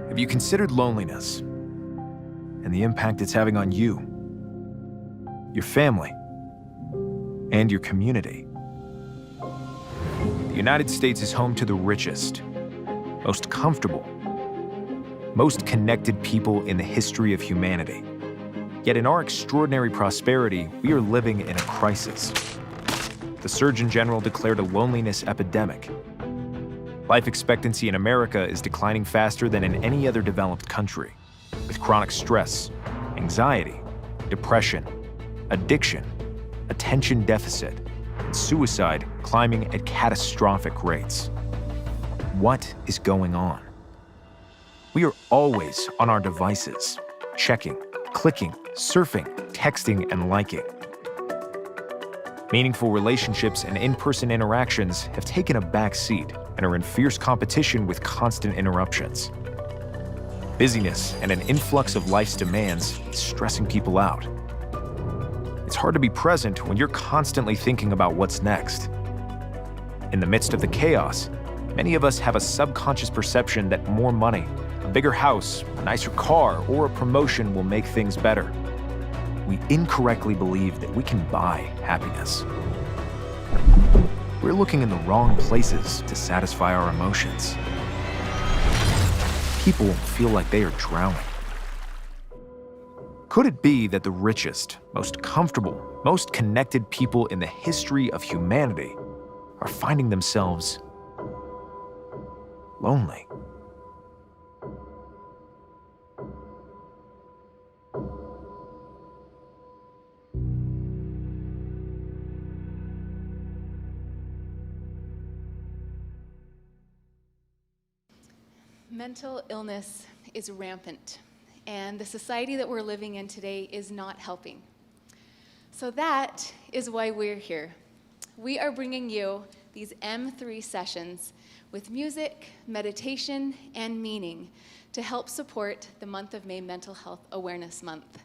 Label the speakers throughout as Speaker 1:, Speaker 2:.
Speaker 1: Have you considered loneliness and the impact it's having on you, your family, and your community? The United States is home to the richest, most comfortable, most connected people in the history of humanity. Yet in our extraordinary prosperity, we are living in a crisis. The Surgeon General declared a loneliness epidemic. Life expectancy in America is declining faster than in any other developed country, with chronic stress, anxiety, depression, addiction, attention deficit, and suicide climbing at catastrophic rates. What is going on? We are always on our devices, checking, clicking, surfing, texting, and liking. Meaningful relationships and in-person interactions have taken a back seat and are in fierce competition with constant interruptions. Busyness and an influx of life's demands is stressing people out. It's hard to be present when you're constantly thinking about what's next. In the midst of the chaos, many of us have a subconscious perception that more money, a bigger house, a nicer car, or a promotion will make things better. We incorrectly believe that we can buy happiness. We're looking in the wrong places to satisfy our emotions. People feel like they are drowning. Could it be that the richest, most comfortable, most connected people in the history of humanity are finding themselves lonely?
Speaker 2: Mental illness is rampant, and the society that we're living in today is not helping. So that is why we're here. We are bringing you these M3 sessions with music, meditation, and meaning to help support the month of May Mental Health Awareness Month.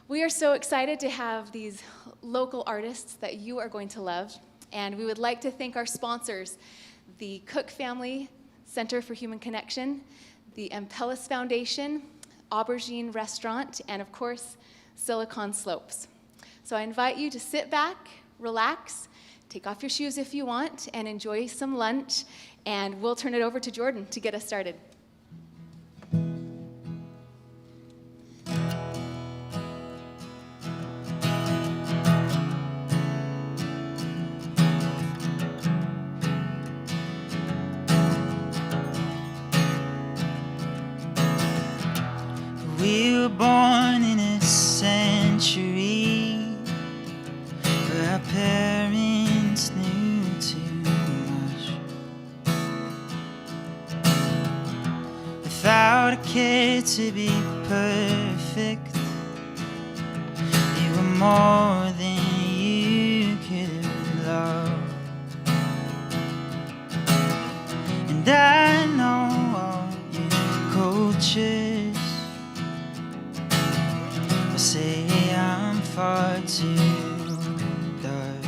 Speaker 2: We are so excited to have these local artists that you are going to love, and we would like to thank our sponsors, the Cook Family Center for Human Connection, the Ampellis Foundation, Aubergine Restaurant, and of course, Silicon Slopes. So I invite you to sit back, relax, take off your shoes if you want, and enjoy some lunch, and we'll turn it over to Jordan to get us started.
Speaker 3: We were born in a century where our parents knew too much, without a care to be perfect. You were more than you could love, and I know all your cultures say I'm far too dark,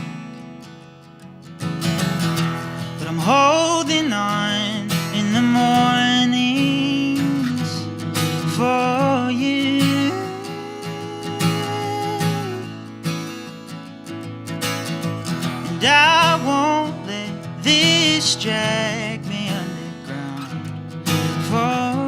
Speaker 3: but I'm holding on in the mornings for you, and I won't let this drag me underground for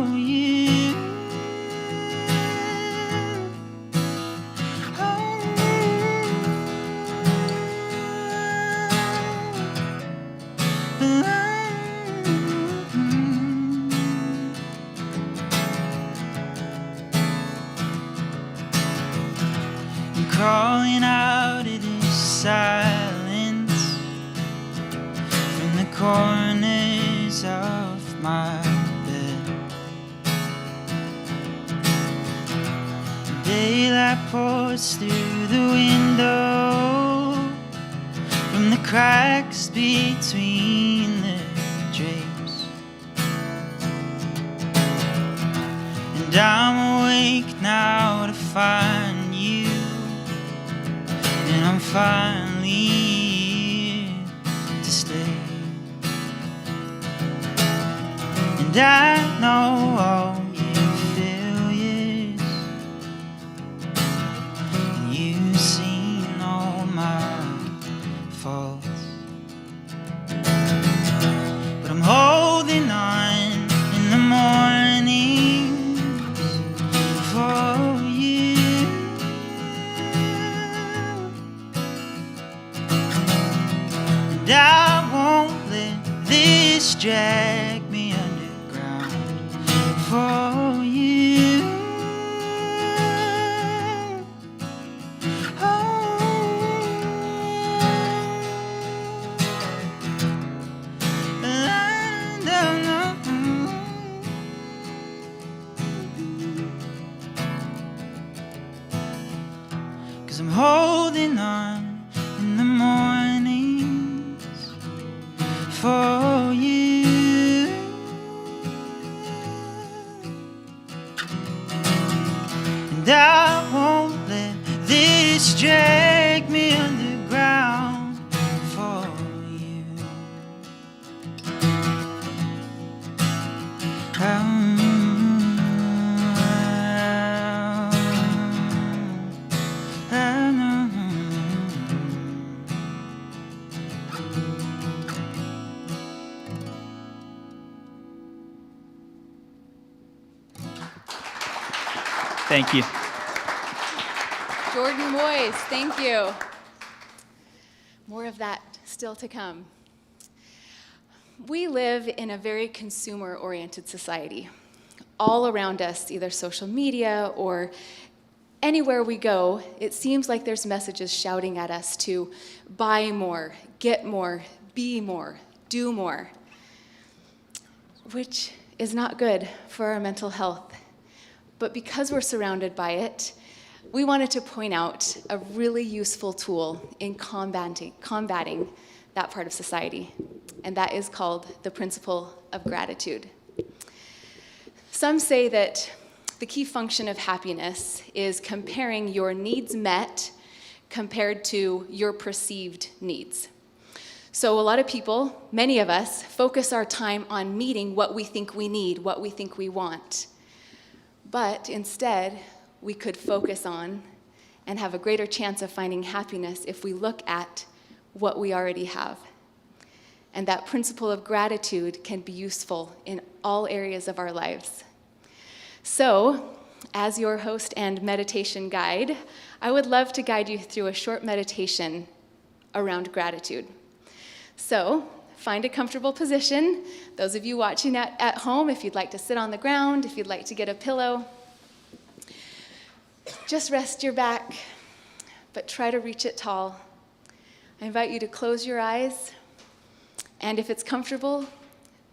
Speaker 3: crawling out of this silence from the corners of my bed. Daylight pours through the window from the cracks between the drapes, and I'm awake now to find you, and I'm finally here to stay. And And I know all your failures, and you've seen all my faults. But I'm holding on in the mornings for you. And I won't let this drag me underground for you. Cause I'm holding on in the mornings for you. And I won't let this drag me underground for you. Thank you.
Speaker 2: Jordan Boyce, thank you. More of that still to come. We live in a very consumer-oriented society. All around us, either social media or anywhere we go, it seems like there's messages shouting at us to buy more, get more, be more, do more, which is not good for our mental health. But because we're surrounded by it, we wanted to point out a really useful tool in combating that part of society, and that is called the principle of gratitude. Some say that the key function of happiness is comparing your needs met compared to your perceived needs. So a lot of people, many of us, focus our time on meeting what we think we need, what we think we want. But instead, we could focus on and have a greater chance of finding happiness if we look at what we already have. And that principle of gratitude can be useful in all areas of our lives. So, as your host and meditation guide, I would love to guide you through a short meditation around gratitude. So, find a comfortable position. Those of you watching at home, if you'd like to sit on the ground, if you'd like to get a pillow, just rest your back, but try to reach it tall. I invite you to close your eyes, and if it's comfortable,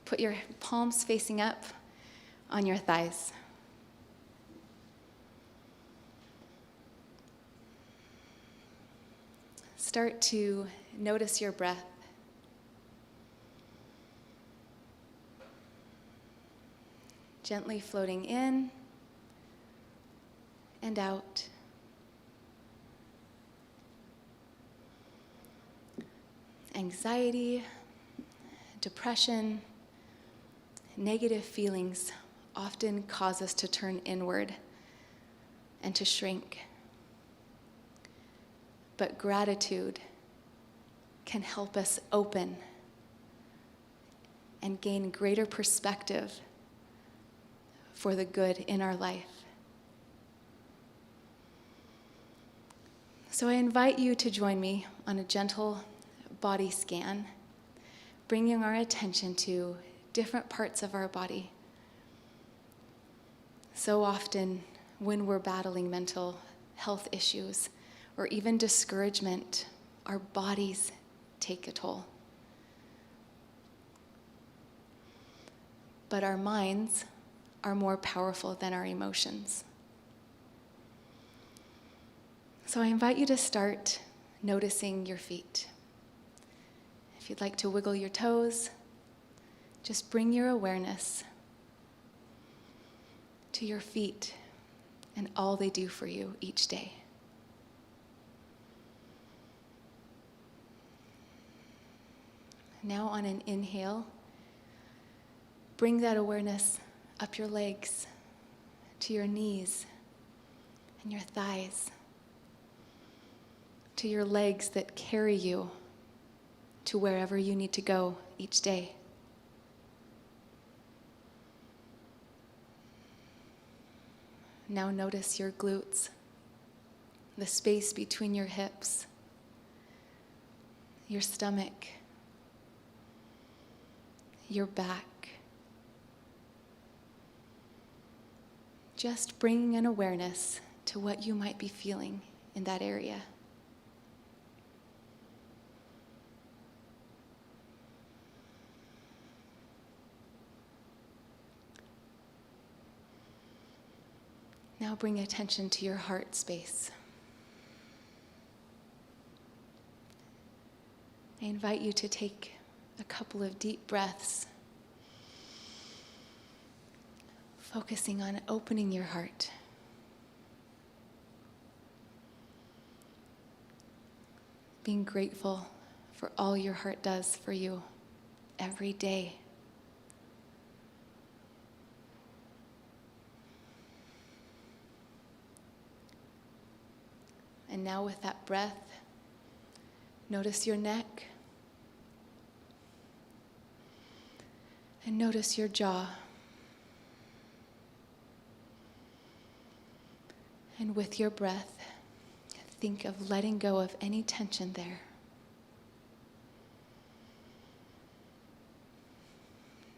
Speaker 2: put your palms facing up on your thighs. Start to notice your breath. Gently floating in and out. Anxiety, depression, negative feelings often cause us to turn inward and to shrink. But gratitude can help us open and gain greater perspective for the good in our life. So I invite you to join me on a gentle body scan, bringing our attention to different parts of our body. So often when we're battling mental health issues or even discouragement, our bodies take a toll. But our minds are more powerful than our emotions. So I invite you to start noticing your feet. If you'd like to wiggle your toes, just bring your awareness to your feet and all they do for you each day. Now on an inhale, bring that awareness up your legs, to your knees and your thighs, to your legs that carry you to wherever you need to go each day. Now notice your glutes, the space between your hips, your stomach, your back. Just bringing an awareness to what you might be feeling in that area. Now bring attention to your heart space. I invite you to take a couple of deep breaths, focusing on opening your heart. Being grateful for all your heart does for you every day. And now with that breath, notice your neck and notice your jaw. And with your breath, think of letting go of any tension there.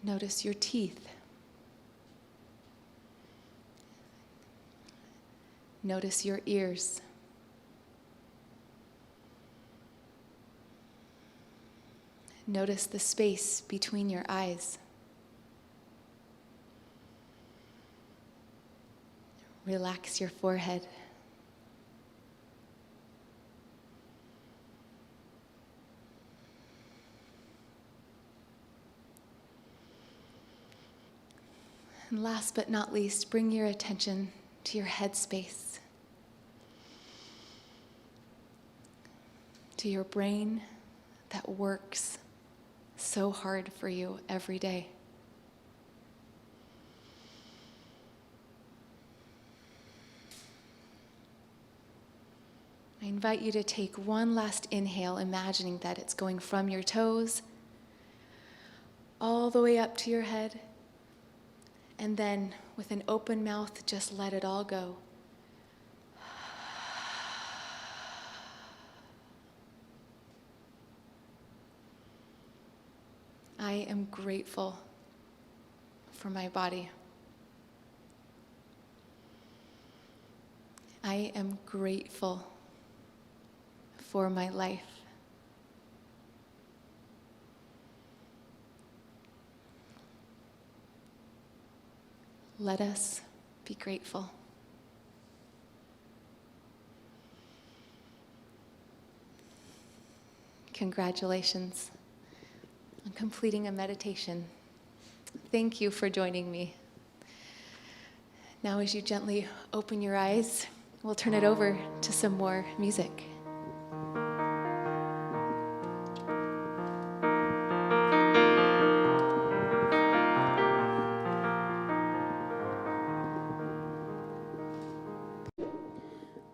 Speaker 2: Notice your teeth. Notice your ears. Notice the space between your eyes. Relax your forehead. And last but not least, bring your attention to your head space, to your brain that works so hard for you every day. I invite you to take one last inhale, imagining that it's going from your toes all the way up to your head, and then with an open mouth, just let it all go. I am grateful for my body. I am grateful for my life. Let us be grateful. Congratulations on completing a meditation. Thank you for joining me. Now, as you gently open your eyes, we'll turn it over to some more music.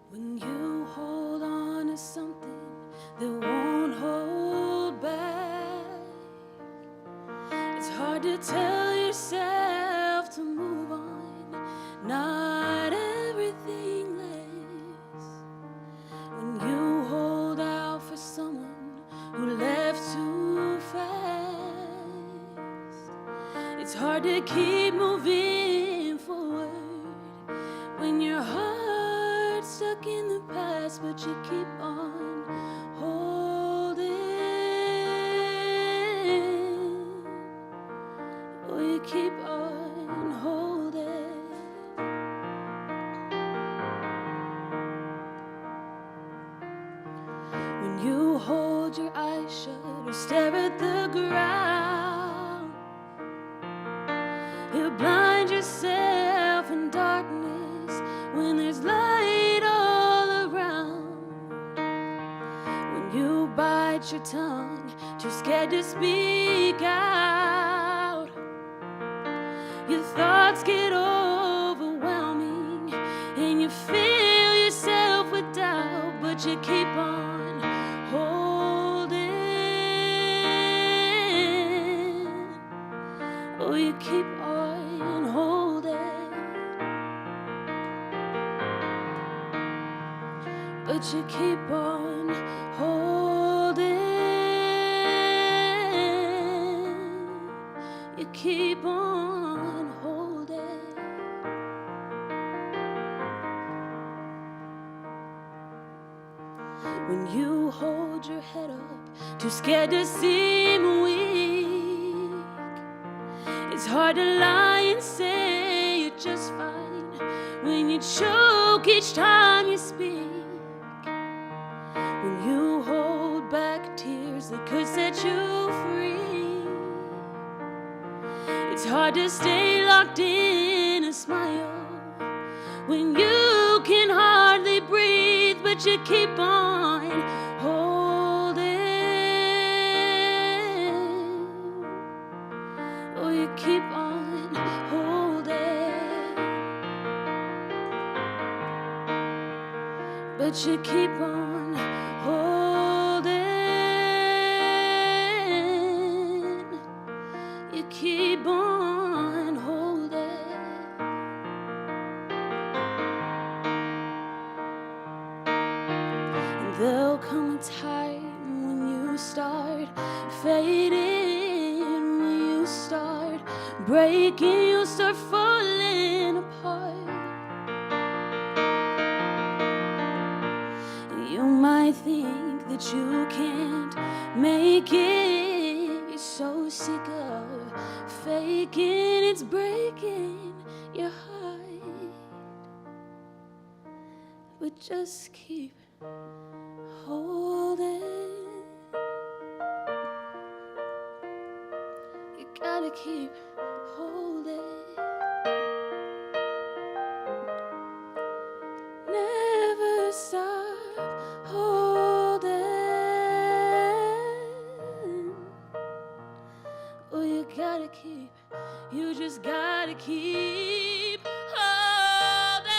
Speaker 4: When you hold on to something that won't hold back, it's hard to tell yourself to move on. Not everything lasts. When you hold out for someone who left too fast, it's hard to keep moving forward when your heart's stuck in the past, but you keep on holding. Oh, you keep on holding. When you hold your eyes shut or stare at the ground, you blind yourself in darkness when there's light all around. When you bite your tongue, too scared to speak out, Your thoughts get overwhelming, and you fill yourself with doubt, but you keep on holding. Oh, you keep on holding, but you keep on holding. You keep on holding. When you hold your head up, too scared to seem weak, it's hard to lie and say you're just fine when you choke each time you speak. When you hold back tears that could set you free, it's hard to stay locked in a smile when you can hardly breathe, but you keep on holding. Oh, you keep on holding, but you keep on holding. You keep on holding. There'll come a time when you start fading, when you start breaking, you'll start falling apart. You might think that you can't make it. You're so sick of faking, it's breaking your heart. But just keep holding. You gotta keep holding. Never stop holding. Oh, you gotta keep, you just gotta keep holding.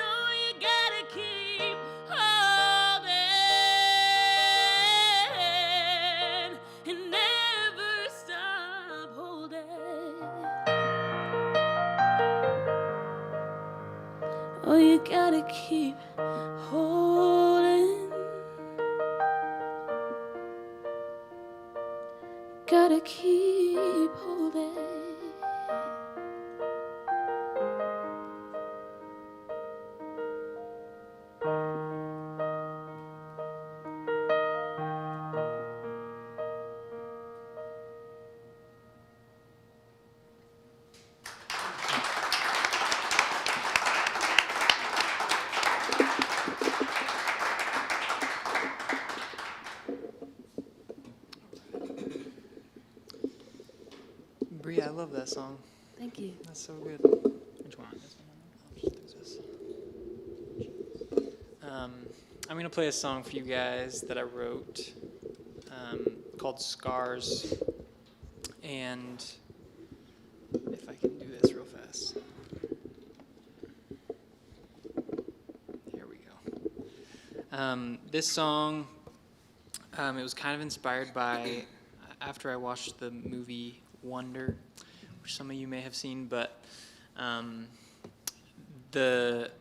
Speaker 4: Oh, you gotta keep holding and never stop holding. Oh, you gotta keep holding. Gotta keep holding.
Speaker 5: Bria, I love that song.
Speaker 4: Thank you.
Speaker 5: That's so good.
Speaker 3: Which one? This one?
Speaker 5: I'll just do this. I'm gonna play a song for you guys that I wrote called "Scars," and if I can do this real fast. Here we go. This song, it was kind of inspired by after I watched the movie Wonder, which some of you may have seen, but the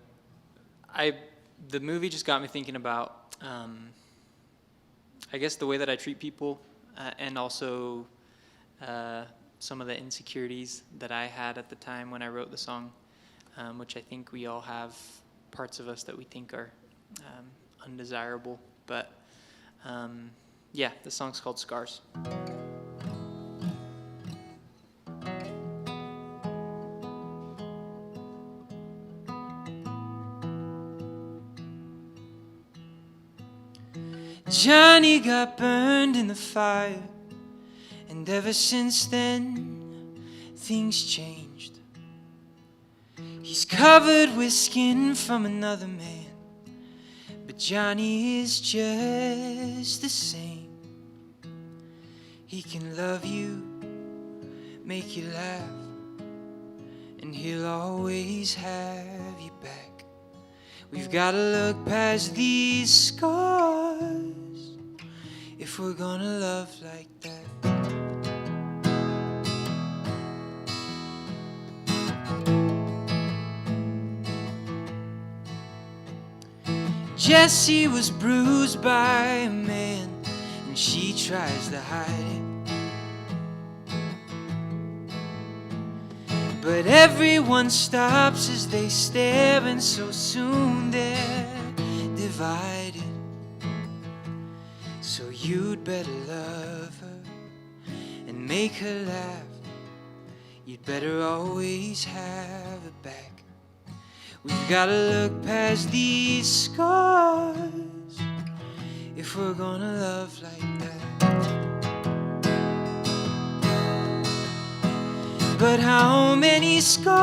Speaker 5: movie just got me thinking about I guess the way that I treat people and also some of the insecurities that I had at the time when I wrote the song, which I think we all have parts of us that we think are undesirable, but yeah, the song's called "Scars." Johnny got burned in the fire, and ever since then, things changed. He's covered with skin from another man, but Johnny is just the same. He can love you, make you laugh,
Speaker 3: and He'll always have you back. We've got to look past these scars if we're gonna love like that. Jessie was bruised by a man, and she tries to hide it. But everyone stops as they stare, and so soon they're divided. So you'd better love her and make her laugh. You'd better always have her back. We've got to look past these scars if we're gonna love like that. But how many scars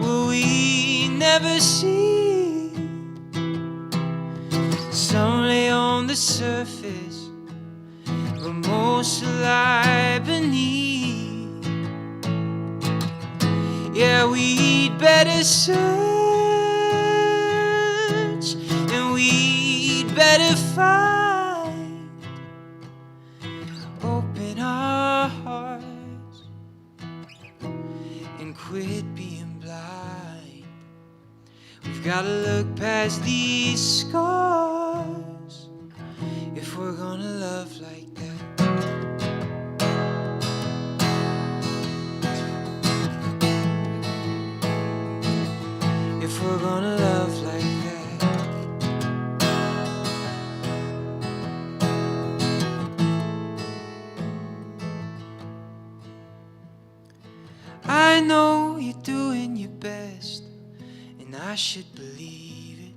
Speaker 3: will we never see? Some lay on the surface, but most lie beneath. Yeah, we'd better search, and we'd better find. Open our hearts and quit being blind. We've got to look past these scars if we're gonna love like that. If we're gonna love like that. I know you're doing your best, and I should believe it.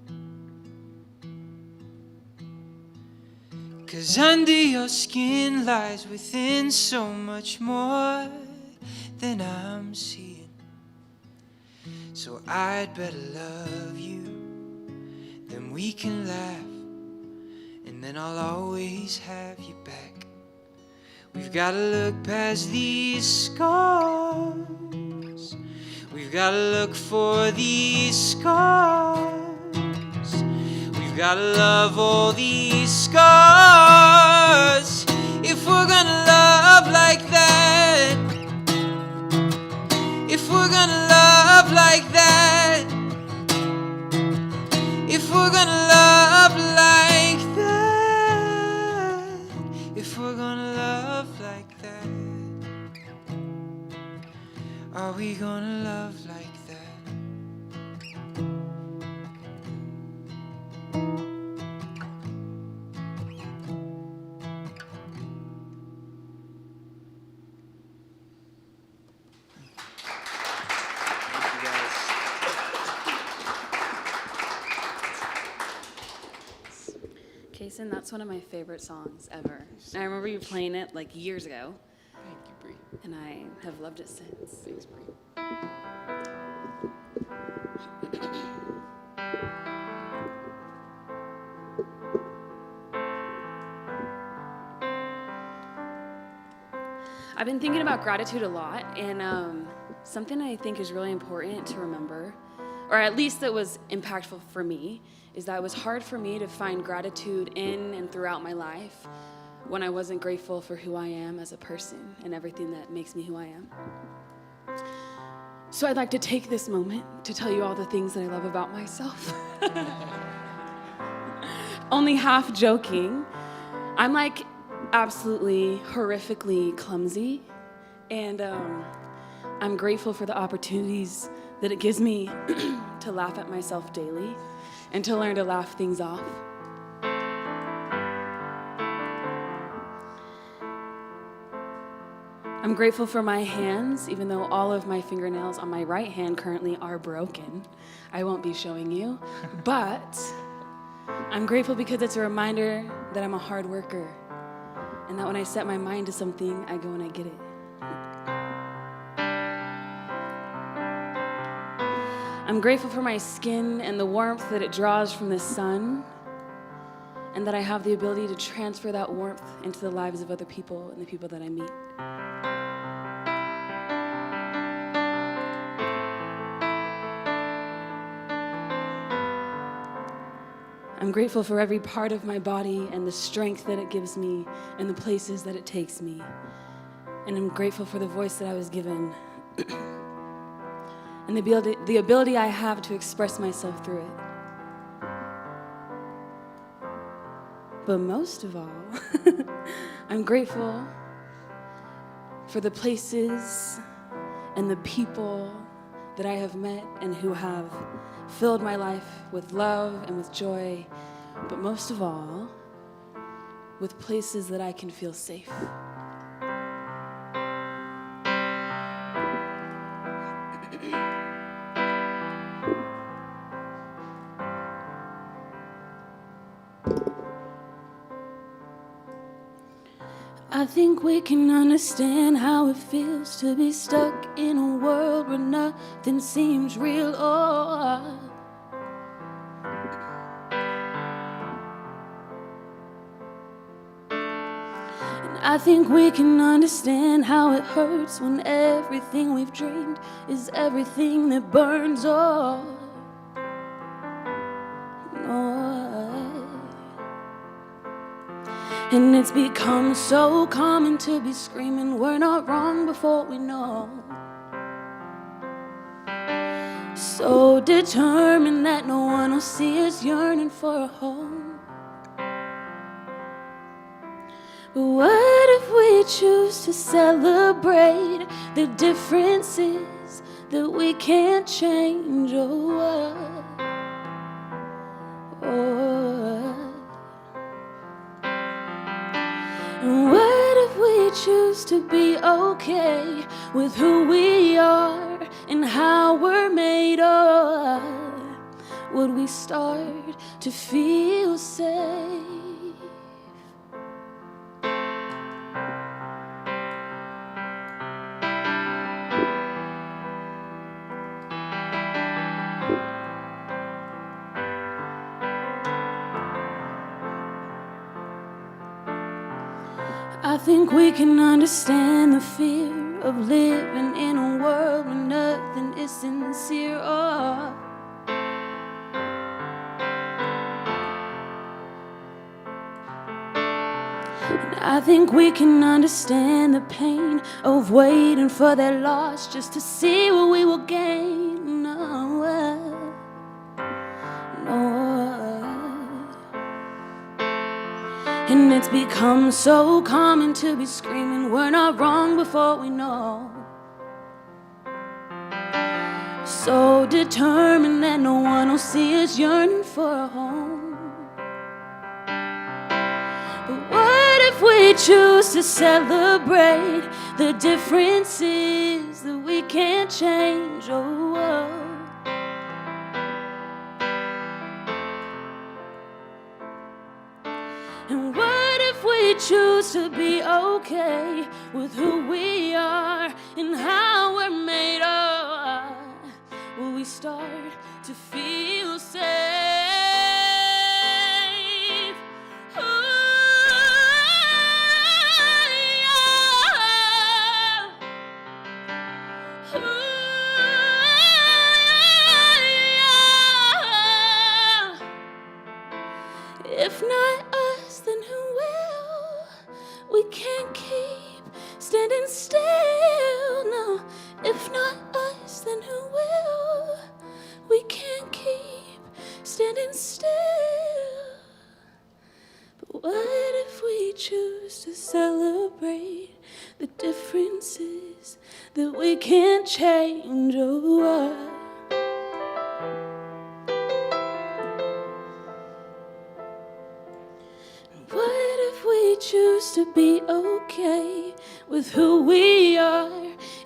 Speaker 3: 'Cause under your skin lies within so much more than I'm seeing. So I'd better love you, then we can laugh, and then I'll always have you back. We've got to look past these scars. We've got to look for these scars. We've got to love all these scars if we're gonna love like that. If we're gonna love like that. If we're gonna love like that. If we're gonna love like that. Are we gonna love like that?
Speaker 4: Kason, that's one of my favorite songs ever. And I remember you playing it like years ago,
Speaker 5: Thank you, Bree.
Speaker 4: and I have loved it since.
Speaker 5: Thanks, Bree.
Speaker 4: I've been thinking about gratitude a lot, and something I think is really important to remember, or at least that was impactful for me, is that it was hard for me to find gratitude in and throughout my life when I wasn't grateful for who I am as a person and everything that makes me who I am. So I'd like to take this moment to tell you all the things that I love about myself. Only half joking. I'm like absolutely horrifically clumsy, and I'm grateful for the opportunities that it gives me to laugh at myself daily and to learn to laugh things off. I'm grateful for my hands, even though all of my fingernails on my right hand currently are broken. I won't be showing you, but I'm grateful because it's a reminder that I'm a hard worker and that when I set my mind to something, I go and I get it. I'm grateful for my skin and the warmth that it draws from the sun, and that I have the ability to transfer that warmth into the lives of other people and the people that I meet. I'm grateful for every part of my body and the strength that it gives me and the places that it takes me. And I'm grateful for the voice that I was given and the ability I have to express myself through it. But most of all, I'm grateful for the places and the people that I have met and who have filled my life with love and with joy, but most of all, with places that I can feel safe. I think we can understand how it feels to be stuck in a world where nothing seems real. Oh, and I think we can understand how it hurts when everything we've dreamed is everything that burns. Oh, and it's become so common to be screaming we're not wrong before we know. So determined that no one will see us yearning for a home. But what if we choose to celebrate the differences that we can't change? Oh, and what if we choose to be okay with who we are and how we're made of? Would we start to feel safe? I think we can understand the fear of living in a world where nothing is sincere. Oh, and I think we can understand the pain of waiting for that loss just to see what we will gain. No, and it's become so common to be screaming we're not wrong before we know. So determined that no one will see us yearning for a home. But what if we choose to celebrate the differences that we can't change? Oh, and what if we choose to be okay with who we are and how we're made of? Will we start to feel safe? Ooh, yeah. Ooh, yeah. If not us, then who will? We can't keep standing still. No, if not us, then who will? We can't keep standing still. But what if we choose to celebrate the differences that we can't change? Oh, what if we choose to be okay with who we are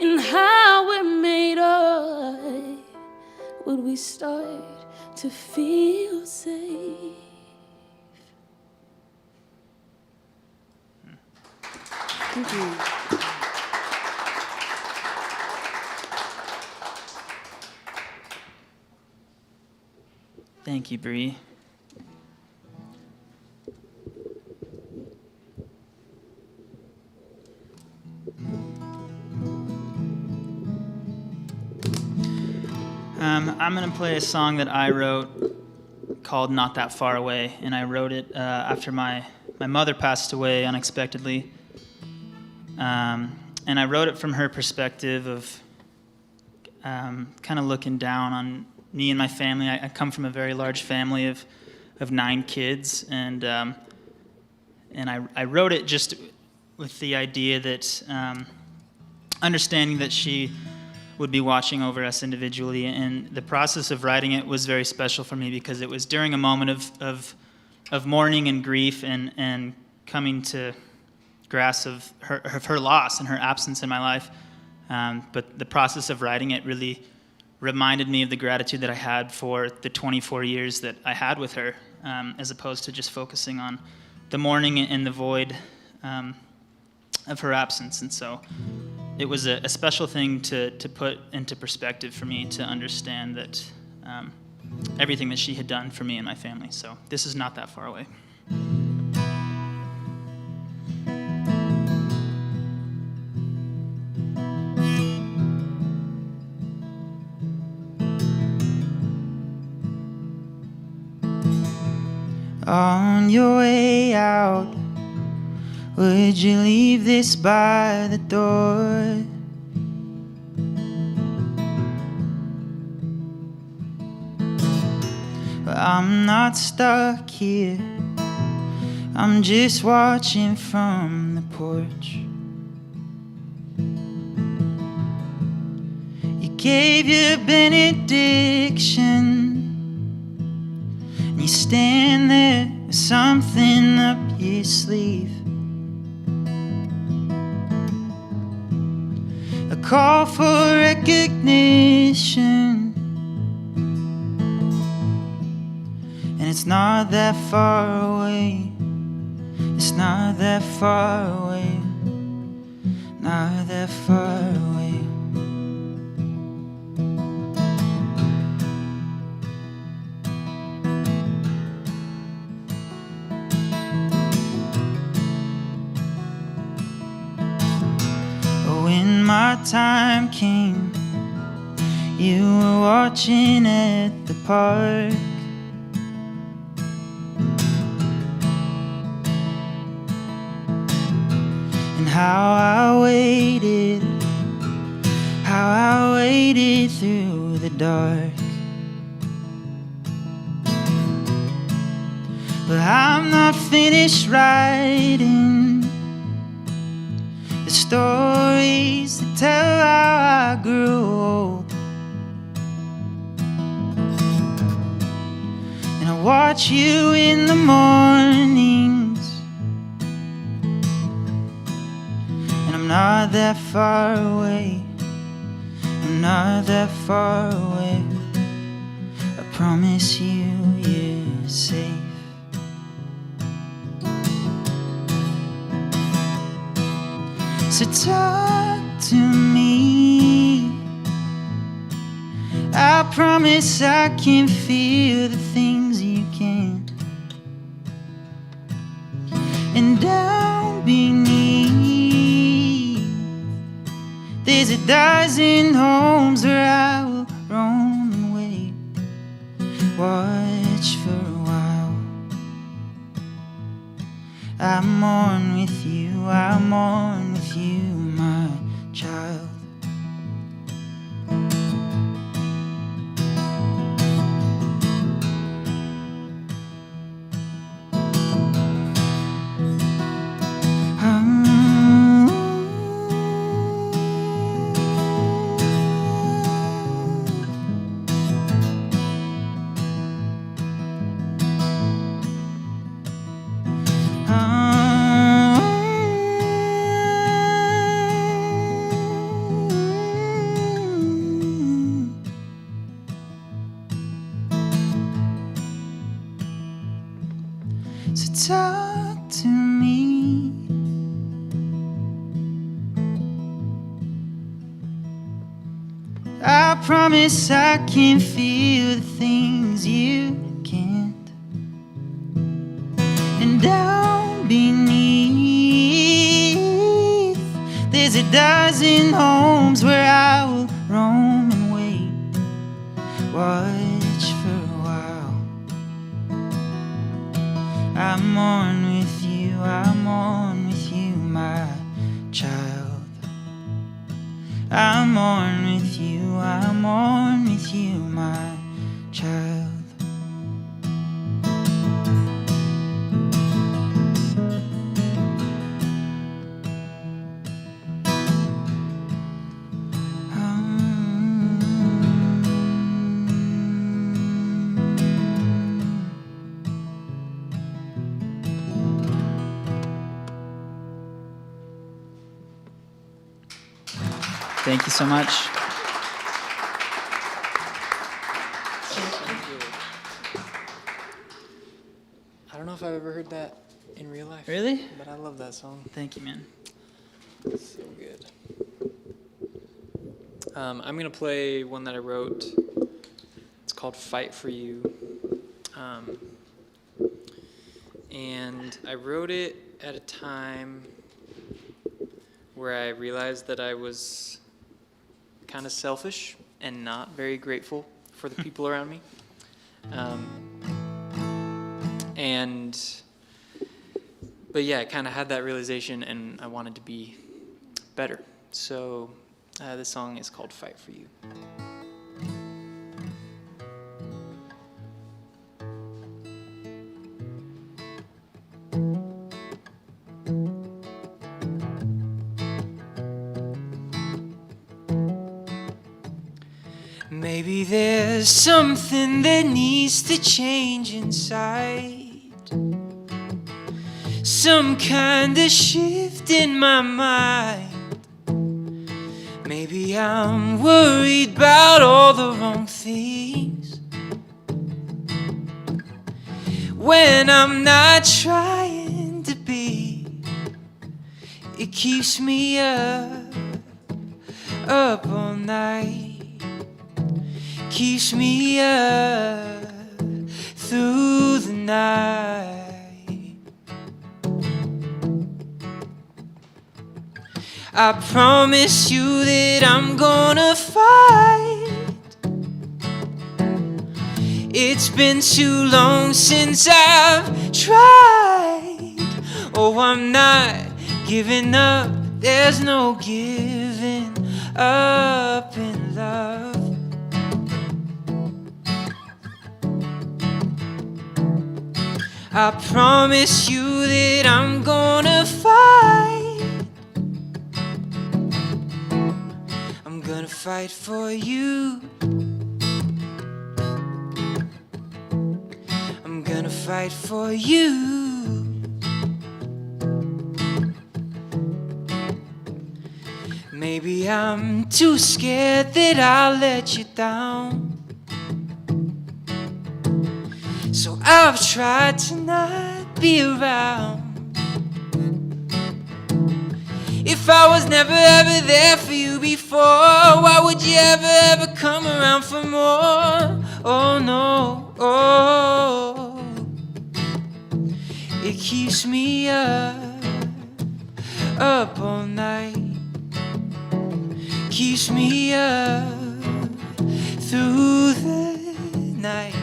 Speaker 4: and how we're made of? Would we start to feel safe? Thank you.
Speaker 6: Thank you, Bree. I'm going to play a song that I wrote called Not That Far Away, and I wrote it after my mother passed away unexpectedly. And I wrote it from her perspective of kind of looking down on me and my family. I come from a very large family of 9 kids, and I wrote it just with the idea that understanding that she would be watching over us individually, and the process of writing it was very special for me because it was during a moment of mourning and grief and coming to grasp of her loss and her absence in my life. But the process of writing it really reminded me of the gratitude that I had for the 24 years that I had with her, as opposed to just focusing on the mourning and the void of her absence. And so it was a special thing to put into perspective for me, to understand that everything that she had done for me and my family. So this is Not That Far Away.
Speaker 3: On your way out, would you leave this by the door? Well, I'm not stuck here, I'm just watching from the porch. You gave your benediction, you stand there with something up your sleeve, a call for recognition, and it's not that far away. It's not that far away. Not that far away. When my time came, you were watching at the park. And how I waited through the dark. But I'm not finished writing the stories that tell how I grew old. And I watch you in the mornings, and I'm not that far away. I'm not that far away. I promise you, you're safe. So talk to me. I promise I can feel the things you can. And down beneath, there's a dozen homes where I will roam and wait, watch for a while. I mourn with you, I mourn with you, my child. So talk to me. I promise I can feel the things you can't. And down beneath, there's a dozen homes where I will roam and wait, watch for a while. I mourn with you, I mourn with you, my child. I mourn with you, I mourn with you, my child.
Speaker 6: Thank you so much.
Speaker 5: I don't know if I've ever heard that in real life.
Speaker 6: Really?
Speaker 5: But I love that song.
Speaker 6: Thank you, man.
Speaker 5: So good. I'm going to play one that I wrote. It's called Fight for You. And I wrote it at a time where I realized that I was kind of selfish and not very grateful for the people around me. But yeah, I kind of had that realization, and I wanted to be better. So this song is called Fight for You.
Speaker 3: Maybe there's something that needs to change inside. Some kind of shift in my mind. Maybe I'm worried about all the wrong things when I'm not trying to be. It keeps me up all night. Keeps me up through the night. I promise you that I'm gonna fight. It's been too long since I've tried. Oh, I'm not giving up. There's no giving up in love. I promise you that I'm gonna fight. I'm gonna fight for you. I'm gonna fight for you. Maybe I'm too scared that I'll let you down. So I've tried to not be around. If I was never ever there for you before, why would you ever come around for more? Oh no, oh. It keeps me up all night. Keeps me up through the night.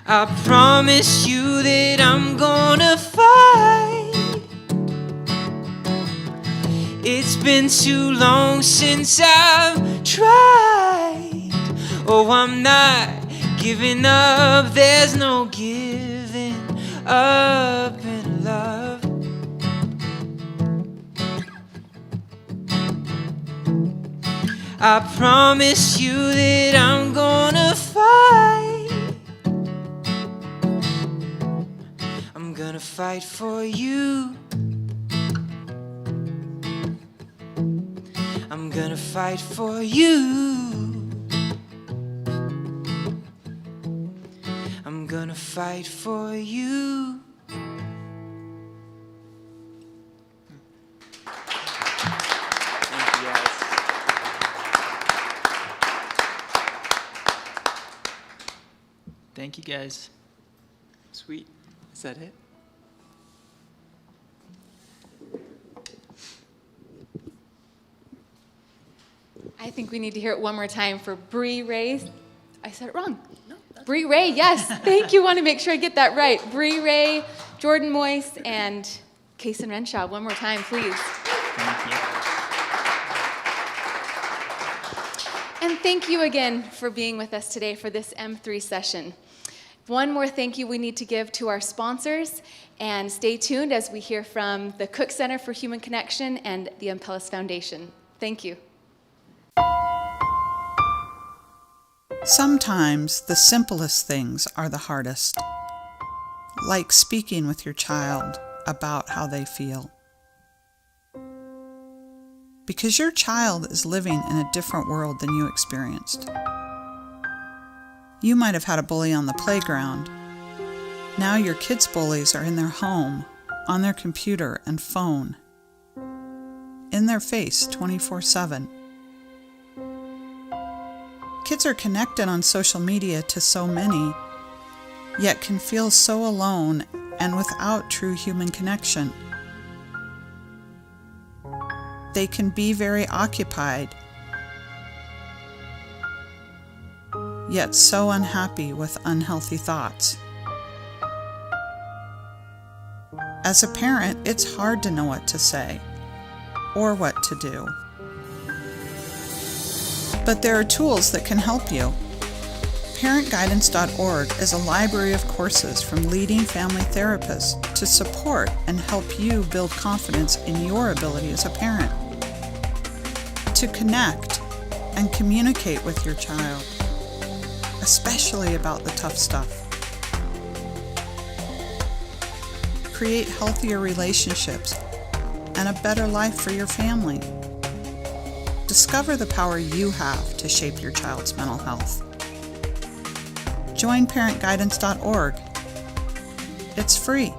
Speaker 3: I promise you that I'm gonna fight. It's been too long since I've tried. Oh, I'm not giving up. There's no giving up in love. I promise you that I'm gonna fight. I'm gonna fight for you. I'm gonna fight for you. I'm gonna fight for you.
Speaker 5: Thank you, guys.
Speaker 6: Thank you, guys.
Speaker 5: Sweet. Is that it?
Speaker 2: I think we need to hear it one more time for Bree Ray I said it wrong. Bree Ray, yes. Thank you. Want to make sure I get that right. Bree Ray, Jordan Moyse, and Kason Renshaw. One more time, please.
Speaker 6: Thank you.
Speaker 2: And thank you again for being with us today for this M3 session. One more thank you we need to give to our sponsors, and stay tuned as we hear from the Cook Center for Human Connection and the Impellis Foundation. Thank you.
Speaker 7: Sometimes the simplest things are the hardest, like speaking with your child about how they feel. Because your child is living in a different world than you experienced. You might have had a bully on the playground. Now your kids' bullies are in their home, on their computer and phone, in their face 24/7. Kids are connected on social media to so many, yet can feel so alone and without true human connection. They can be very occupied, yet so unhappy with unhealthy thoughts. As a parent, it's hard to know what to say or what to do. But there are tools that can help you. ParentGuidance.org is a library of courses from leading family therapists to support and help you build confidence in your ability as a parent. To connect and communicate with your child, especially about the tough stuff. Create healthier relationships and a better life for your family. Discover the power you have to shape your child's mental health. Join ParentGuidance.org. It's free.